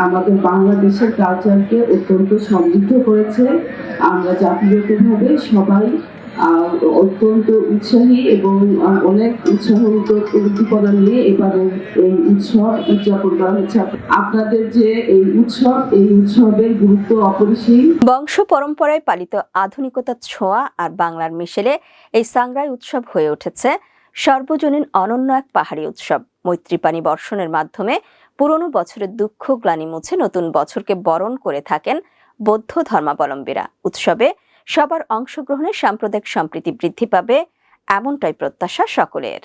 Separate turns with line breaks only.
আমাদের বাংলাদেশের কালচারকে অত্যন্ত সমৃদ্ধ করেছে। আমরা জাতিগতভাবে সবাই অত্যন্ত উৎসাহী এবং অনেক উদ্দীপনা নিয়ে এবারে এই উৎসব উদযাপন করা হচ্ছে। আপনাদের যে এই উৎসবের গুরুত্ব অপরিসীম।
বংশ পরম্পরায় পালিত আধুনিকতার ছোঁয়া আর বাংলার মিশেলে এই সাংগ্রাই উৎসব হয়ে উঠেছে সর্বজনীন অনন্য এক পাহাড়ি উৎসব। মৈত্রী পানি বর্ষণের মাধ্যমে পুরনো বছরের দুঃখ গ্লানি মুছে নতুন বছরকে বরণ করে থাকেন বৌদ্ধ ধর্মাবলম্বীরা। উৎসবে সবার অংশগ্রহণে সাম্প্রদায়িক সম্প্রীতি বৃদ্ধি পাবে, এমনটাই প্রত্যাশা সকলের।